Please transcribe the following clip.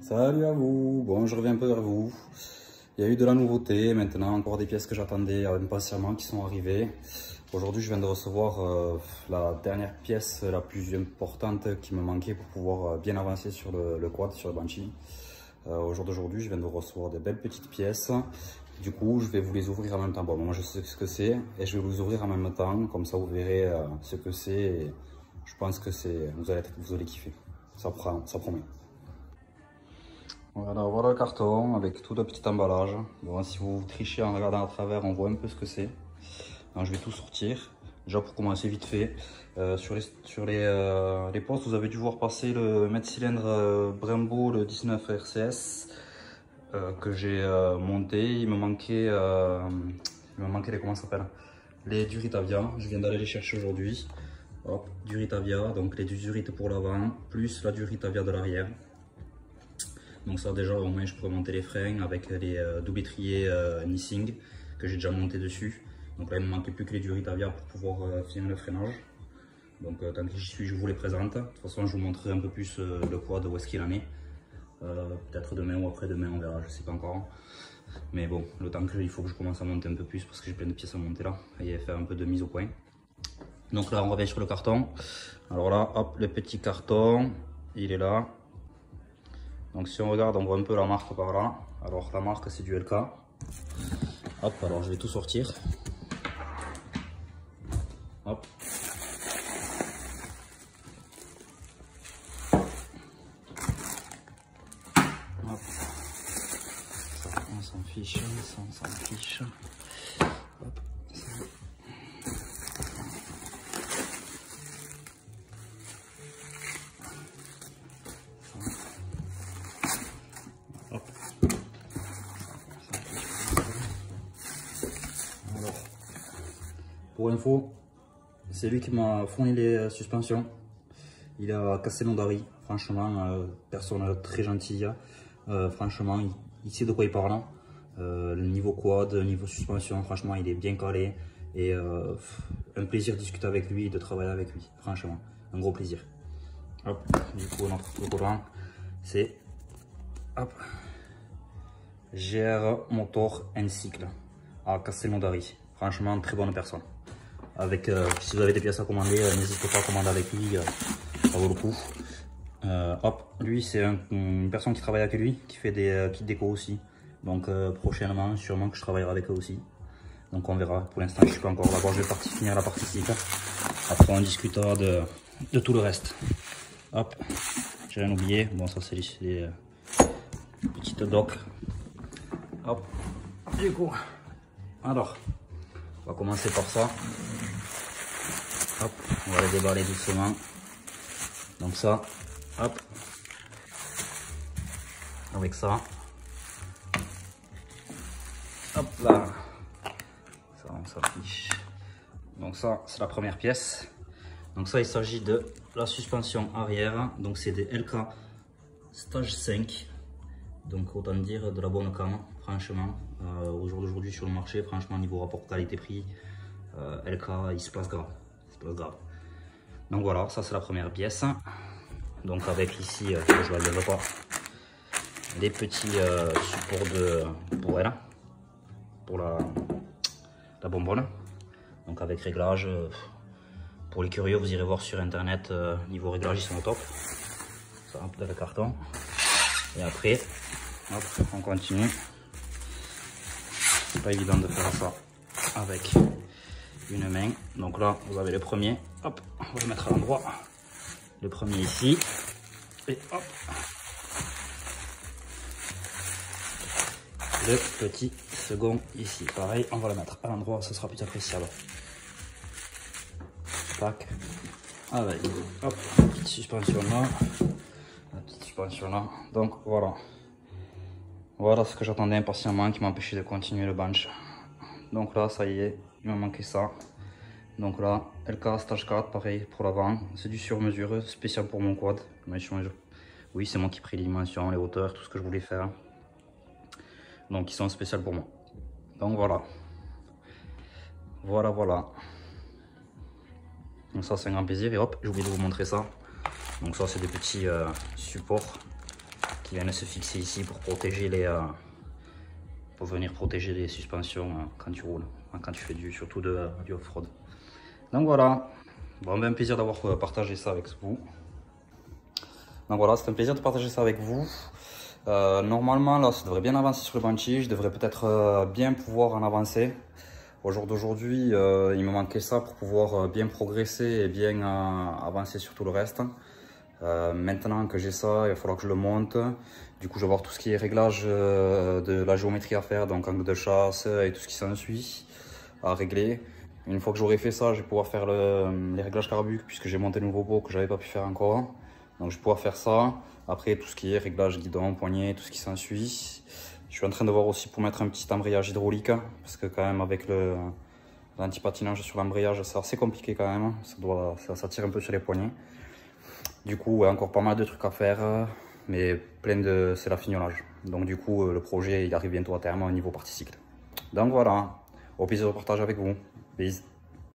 Salut à vous, bon je reviens un peu vers vous. Il y a eu de la nouveauté, maintenant encore des pièces que j'attendais impatiemment qui sont arrivées. Aujourd'hui je viens de recevoir la dernière pièce la plus importante qui me manquait pour pouvoir bien avancer sur le quad, sur le Banshee. Au jour d'aujourd'hui je viens de recevoir des belles petites pièces. Du coup je vais vous les ouvrir en même temps. Bon moi je sais ce que c'est et je vais vous les ouvrir en même temps, comme ça vous verrez ce que c'est et je pense que vous allez kiffer. Ça promet. Voilà le carton avec tout le petit emballage. Bon, si vous trichez en regardant à travers, on voit un peu ce que c'est. Je vais tout sortir. Déjà pour commencer vite fait, sur les postes, vous avez dû voir passer le mètre cylindre Brembo, le 19 RCS que j'ai monté. Il me manquait les, comment ça s'appelle, les Duritavia. Je viens d'aller les chercher aujourd'hui. Hop, Duritavia, donc les Durites pour l'avant, plus la Duritavia de l'arrière. Donc ça déjà au moins je pourrais monter les freins avec les double étriers Nissing que j'ai déjà monté dessus. Donc là il ne me manquait plus que les Duritavia pour pouvoir finir le freinage. Donc tant que j'y suis je vous les présente. De toute façon je vous montrerai un peu plus le quad où est-ce qu'il en est. Peut-être demain ou après-demain on verra, je sais pas encore. Mais bon, le temps qu'il faut que je commence à monter un peu plus parce que j'ai plein de pièces à monter là et faire un peu de mise au point. Donc là on revient sur le carton. Alors là hop, le petit carton, il est là. Donc si on regarde, on voit un peu la marque par là. Alors la marque c'est du LK. Hop, alors je vais tout sortir. Hop. Hop. Ça, on s'en fiche, ça on s'en fiche. Hop. Pour info, c'est lui qui m'a fourni les suspensions. Il a cassé mon dari. Franchement, personne très gentille. Franchement, il sait de quoi il parle. Le niveau quad, niveau suspension, franchement, il est bien calé. Et un plaisir de discuter avec lui et de travailler avec lui. Franchement, un gros plaisir. Hop, du coup, notre courant, c'est GR Motor N-Cycle à Castelnaudary. Franchement, très bonne personne. Avec, si vous avez des pièces à commander, n'hésitez pas à commander avec lui, ça vaut le coup. Hop, lui c'est une personne qui travaille avec lui, qui fait des kits déco aussi. Donc prochainement, sûrement que je travaillerai avec eux aussi. Donc on verra. Pour l'instant, je suis pas encore là-bas. Je vais finir la partie cycle. Après, on discutera de tout le reste. Hop, j'ai rien oublié. Bon, ça c'est les petites docks. Hop, du coup, alors, on va commencer par ça. Hop, on va les déballer doucement. Donc ça, hop, avec ça, hop là, ça on s'affiche. Donc ça, c'est la première pièce. Donc ça, il s'agit de la suspension arrière. Donc c'est des LK Stage 5. Donc autant dire de la bonne cam, franchement. Au jour d'aujourd'hui sur le marché, franchement, niveau rapport qualité-prix, LK, il se place grave. Donc voilà, ça c'est la première pièce. Donc avec ici, je ne la lève pas, les petits supports pour elle, pour la bonbonne. Donc avec réglage, pour les curieux, vous irez voir sur internet, niveau réglage ils sont au top. Ça rentre dans le carton. Et après, hop, on continue. C'est pas évident de faire ça avec une main. Donc là, vous avez le premier. Hop, on va le mettre à l'endroit. Le premier ici. Et hop. Le petit second ici. Pareil, on va le mettre à l'endroit, ce sera plus appréciable. Tac. Avec, hop, la petite suspension là. La petite suspension là. Donc voilà. Voilà ce que j'attendais impatiemment qui m'empêchait de continuer le bench. Donc là, ça y est, il m'a manqué ça. Donc là, LK Stage 4, pareil pour l'avant. C'est du sur-mesure, spécial pour mon quad. Oui, c'est moi qui ai pris les dimensions, les hauteurs, tout ce que je voulais faire. Donc ils sont spéciaux pour moi. Donc voilà. Voilà. Donc ça, c'est un grand plaisir. Et hop, j'ai oublié de vous montrer ça. Donc ça, c'est des petits supports qui viennent se fixer ici pour protéger pour venir protéger les suspensions quand tu roules, quand tu fais surtout du off-road. Donc voilà, bon, ben, un plaisir d'avoir partagé ça avec vous. Donc voilà, c'est un plaisir de partager ça avec vous. Normalement, là, ça devrait bien avancer sur le Banshee. Je devrais peut-être bien pouvoir en avancer. Au jour d'aujourd'hui, il me manquait ça pour pouvoir bien progresser et bien avancer sur tout le reste. Maintenant que j'ai ça, il va falloir que je le monte. Du coup, je vais voir tout ce qui est réglage de la géométrie à faire, donc angle de chasse et tout ce qui s'ensuit à régler. Une fois que j'aurai fait ça, je vais pouvoir faire les réglages carbu puisque j'ai monté le nouveau pot que j'avais pas pu faire encore. Donc je vais pouvoir faire ça. Après tout ce qui est réglage guidon, poignet, tout ce qui s'ensuit. Je suis en train de voir aussi pour mettre un petit embrayage hydraulique parce que quand même avec l'anti-patinage sur l'embrayage c'est assez compliqué quand même. Ça tire un peu sur les poignets. Du coup encore pas mal de trucs à faire mais c'est l'affinolage. Donc du coup le projet il arrive bientôt à terme au niveau partie cycle. Donc voilà, au plaisir de partager avec vous. Peace.